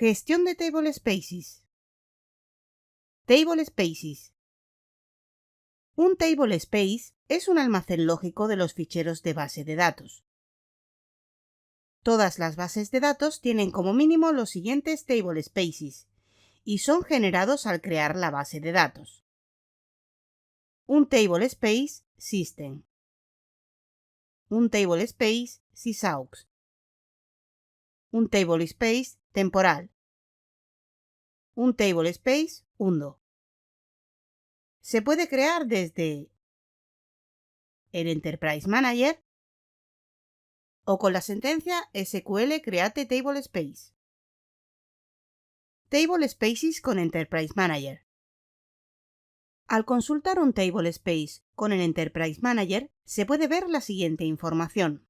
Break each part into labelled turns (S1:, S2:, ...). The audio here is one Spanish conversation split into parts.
S1: Gestión de Table Spaces. Table Spaces. Un Table Space es un almacén lógico de los ficheros de base de datos. Todas las bases de datos tienen como mínimo los siguientes Table Spaces y son generados al crear la base de datos. Un Table Space System. Un Table Space Sysaux. Un Table Space temporal. Un Table Space Undo. Se puede crear desde el Enterprise Manager o con la sentencia SQL Create Table Space. Table Spaces con Enterprise Manager. Al consultar un Table Space con el Enterprise Manager, se puede ver la siguiente información.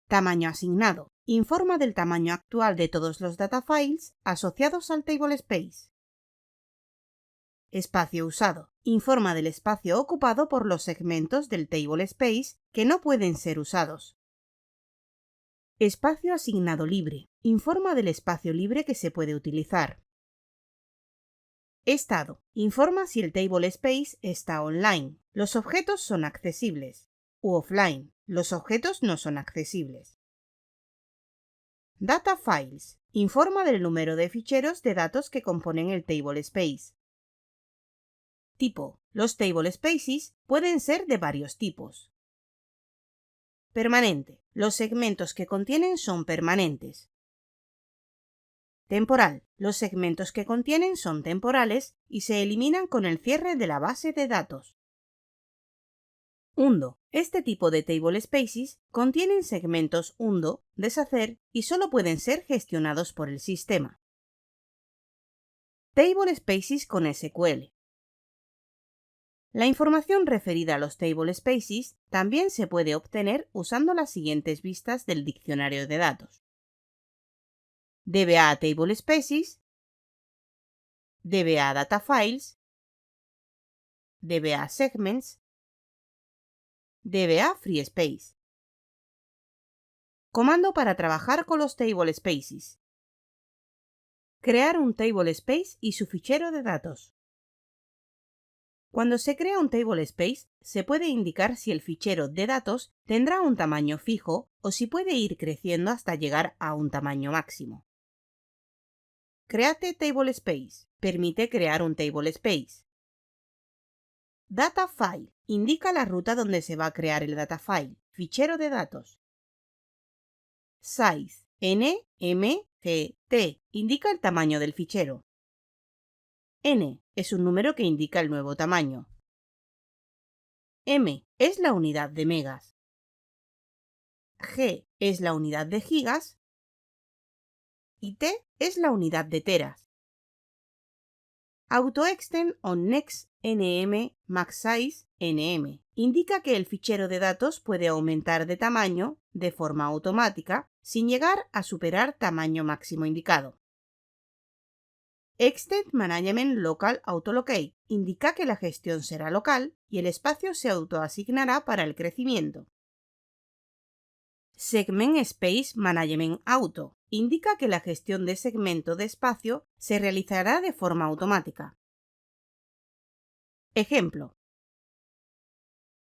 S1: Tamaño asignado. Informa del tamaño actual de todos los data files asociados al Table Space. Espacio usado. Informa del espacio ocupado por los segmentos del Table Space que no pueden ser usados. Espacio asignado libre. Informa del espacio libre que se puede utilizar. Estado. Informa si el Table Space está online. Los objetos son accesibles. U offline. Los objetos no son accesibles. Data Files. Informa del número de ficheros de datos que componen el Table Space. Tipo. Los Table Spaces pueden ser de varios tipos. Permanente. Los segmentos que contienen son permanentes. Temporal. Los segmentos que contienen son temporales y se eliminan con el cierre de la base de datos. Undo. Este tipo de Table Spaces contienen segmentos undo, deshacer y solo pueden ser gestionados por el sistema. Table Spaces con SQL. La información referida a los Table Spaces también se puede obtener usando las siguientes vistas del diccionario de datos. DBA Table Spaces, DBA Data Files, DBA Segments, DBA Free Space. Comando para trabajar con los Table Spaces. Crear un Table Space y su fichero de datos. Cuando se crea un Table Space, se puede indicar si el fichero de datos tendrá un tamaño fijo o si puede ir creciendo hasta llegar a un tamaño máximo. Create Table Space. Permite crear un Table Space. Data File. Indica la ruta donde se va a crear el data file, fichero de datos. Size. N, M, G, T. Indica el tamaño del fichero. N es un número que indica el nuevo tamaño. M es la unidad de megas. G es la unidad de gigas. Y T es la unidad de teras. AutoExtend on Next NM Max Size NM indica que el fichero de datos puede aumentar de tamaño de forma automática sin llegar a superar tamaño máximo indicado. Extend Management Local Autolocate indica que la gestión será local y el espacio se autoasignará para el crecimiento. Segment Space Management Auto indica que la gestión de segmento de espacio se realizará de forma automática. Ejemplo.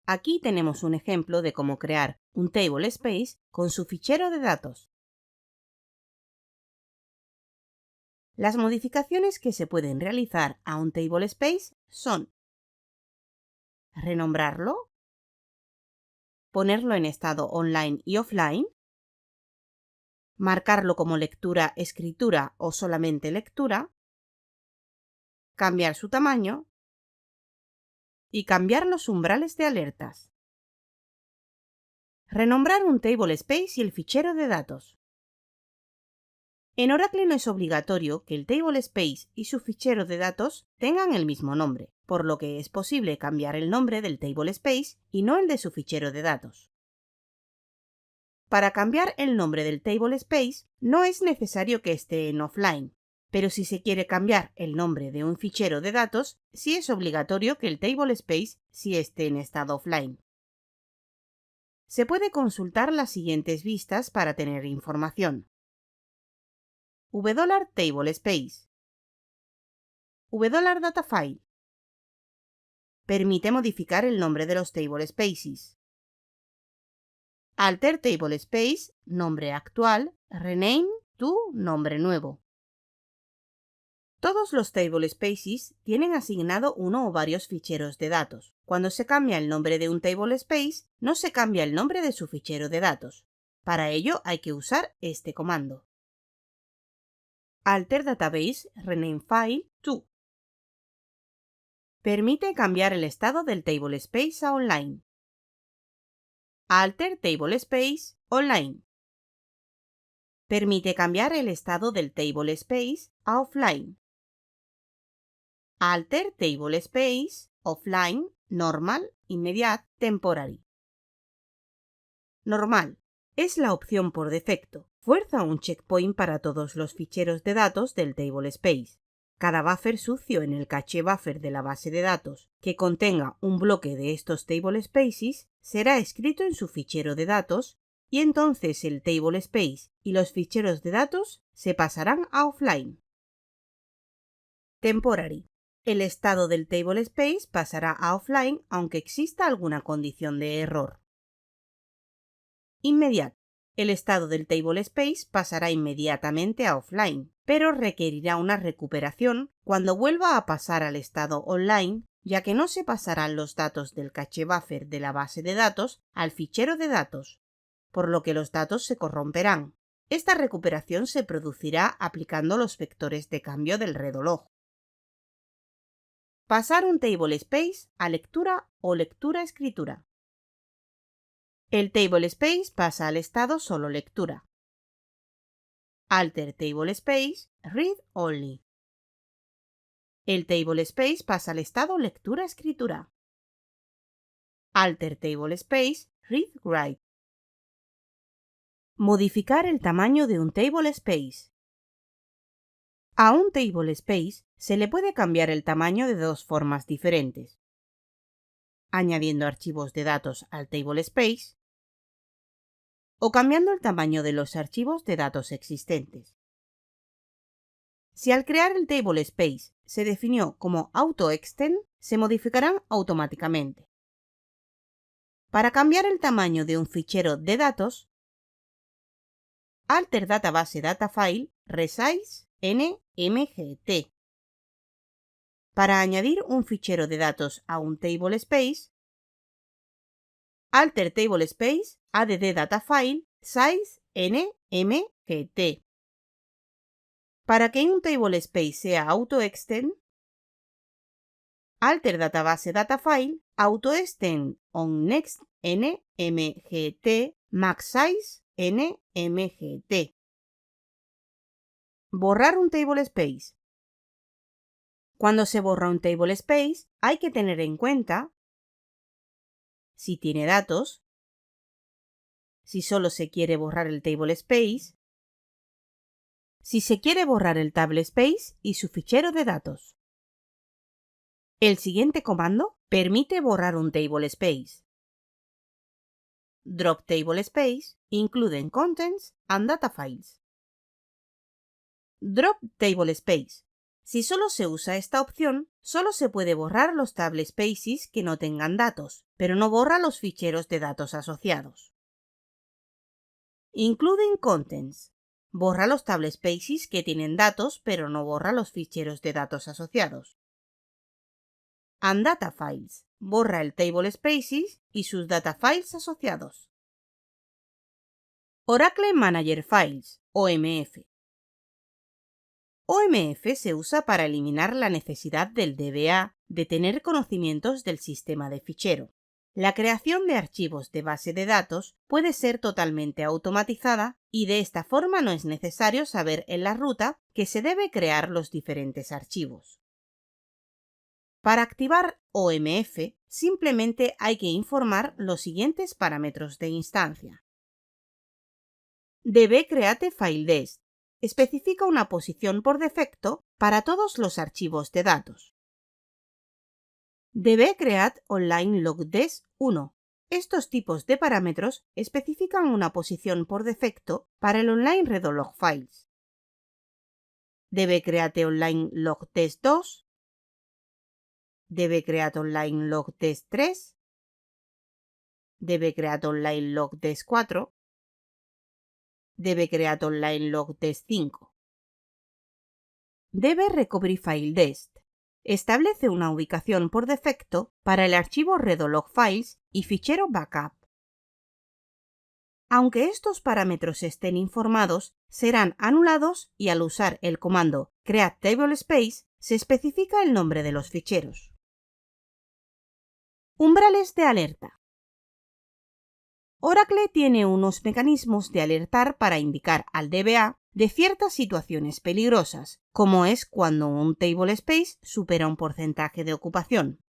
S1: Aquí tenemos un ejemplo de cómo crear un Table Space con su fichero de datos. Las modificaciones que se pueden realizar a un Table Space son renombrarlo, ponerlo en estado online y offline, marcarlo como lectura, escritura o solamente lectura, cambiar su tamaño y cambiar los umbrales de alertas. Renombrar un Table Space y el fichero de datos. En Oracle no es obligatorio que el Table Space y su fichero de datos tengan el mismo nombre, por lo que es posible cambiar el nombre del Table Space y no el de su fichero de datos. Para cambiar el nombre del Table Space no es necesario que esté en offline, pero si se quiere cambiar el nombre de un fichero de datos, sí es obligatorio que el Table Space sí esté en estado offline. Se puede consultar las siguientes vistas para tener información. $tablespace. $datafile. Permite modificar el nombre de los tablespaces. Alter tablespace, nombre actual, rename to nombre nuevo. Todos los tablespaces tienen asignado uno o varios ficheros de datos. Cuando se cambia el nombre de un tablespace, no se cambia el nombre de su fichero de datos. Para ello hay que usar este comando. Alter database rename file to. Permite cambiar el estado del tablespace a online. Alter tablespace online. Permite cambiar el estado del tablespace a offline. Alter tablespace offline normal immediate temporary. Normal. Es la opción por defecto. Fuerza un checkpoint para todos los ficheros de datos del tablespace. Cada buffer sucio en el caché buffer de la base de datos que contenga un bloque de estos tablespaces será escrito en su fichero de datos y entonces el tablespace y los ficheros de datos se pasarán a offline. Temporary. El estado del tablespace pasará a offline aunque exista alguna condición de error. Immediate. El estado del tablespace pasará inmediatamente a offline, pero requerirá una recuperación cuando vuelva a pasar al estado online, ya que no se pasarán los datos del caché buffer de la base de datos al fichero de datos, por lo que los datos se corromperán. Esta recuperación se producirá aplicando los vectores de cambio del reloj. Pasar un tablespace a lectura o lectura-escritura. El tablespace pasa al estado solo lectura. Alter tablespace read only. El tablespace pasa al estado lectura-escritura. Alter tablespace read write. Modificar el tamaño de un tablespace. A un tablespace se le puede cambiar el tamaño de dos formas diferentes: añadiendo archivos de datos al tablespace o cambiando el tamaño de los archivos de datos existentes. Si al crear el tablespace se definió como autoextend, se modificarán automáticamente. Para cambiar el tamaño de un fichero de datos, alter database datafile resize nmgt. Para añadir un fichero de datos a un tablespace, alter tablespace add datafile size nmgt. Para que un tablespace sea autoextend, alter database datafile autoextend on next nmgt max size nmgt. Borrar un tablespace. Cuando se borra un tablespace, hay que tener en cuenta si tiene datos, si solo se quiere borrar el tablespace, si se quiere borrar el tablespace y su fichero de datos. El siguiente comando permite borrar un tablespace. Drop tablespace, including contents and data files. Drop tablespace. Si solo se usa esta opción, solo se puede borrar los tablespaces que no tengan datos, pero no borra los ficheros de datos asociados. Including contents. Borra los tablespaces que tienen datos, pero no borra los ficheros de datos asociados. And data files. Borra el tablespaces y sus data files asociados. Oracle Manager Files, OMF. OMF se usa para eliminar la necesidad del DBA de tener conocimientos del sistema de fichero. La creación de archivos de base de datos puede ser totalmente automatizada y de esta forma no es necesario saber en la ruta que se debe crear los diferentes archivos. Para activar OMF, simplemente hay que informar los siguientes parámetros de instancia. dbCreateFileDes especifica una posición por defecto para todos los archivos de datos. dbCreateOnlineLogDes1. Estos tipos de parámetros especifican una posición por defecto para el Online Redo Log Files. dbCreateOnline log test 2, dbCreateOnline log test 3, dbCreateOnline log test 4, dbCreateOnline log test 5. dbRecoveryFileDest establece una ubicación por defecto para el archivo redologfiles y fichero backup. Aunque estos parámetros estén informados, serán anulados y al usar el comando createTablespace se especifica el nombre de los ficheros. Umbrales de alerta. Oracle tiene unos mecanismos de alertar para indicar al DBA de ciertas situaciones peligrosas, como es cuando un tablespace supera un porcentaje de ocupación.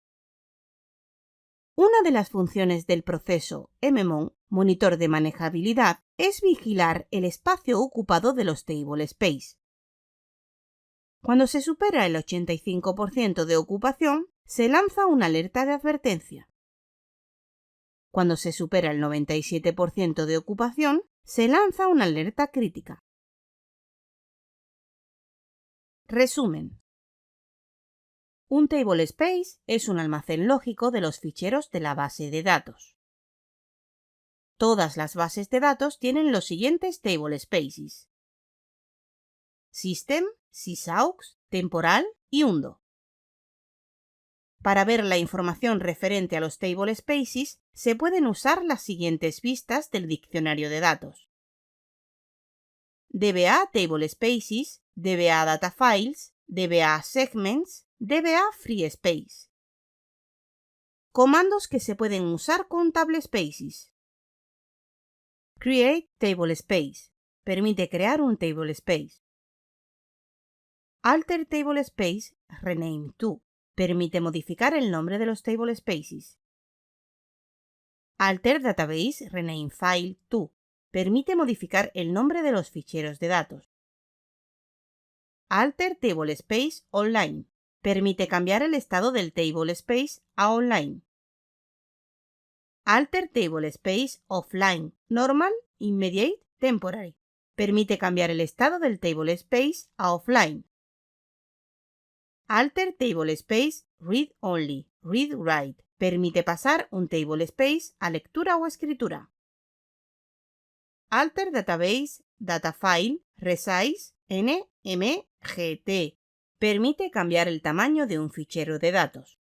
S1: Una de las funciones del proceso mmon, monitor de manejabilidad, es vigilar el espacio ocupado de los tablespace. Cuando se supera el 85% de ocupación, se lanza una alerta de advertencia. Cuando se supera el 97% de ocupación, se lanza una alerta crítica. Resumen. Un tablespace es un almacén lógico de los ficheros de la base de datos. Todas las bases de datos tienen los siguientes tablespaces: System, sysaux, temporal y undo. Para ver la información referente a los tablespaces, se pueden usar las siguientes vistas del diccionario de datos: DBA tablespaces, DBA datafiles, DBA segments, DBA freespace. Comandos que se pueden usar con tablespaces. Create tablespace. Permite crear un tablespace. Alter tablespace, rename to. Permite modificar el nombre de los tablespaces. Alter database, rename file to. Permite modificar el nombre de los ficheros de datos. Alter tablespace online. Permite cambiar el estado del tablespace a online. Alter tablespace offline, normal, immediate, temporary. Permite cambiar el estado del tablespace a offline. Alter tablespace read only, read write. Permite pasar un tablespace a lectura o escritura. Alter database datafile resize nmgt. Permite cambiar el tamaño de un fichero de datos.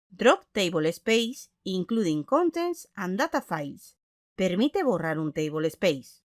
S1: Drop tablespace including contents and data files. Permite borrar un tablespace.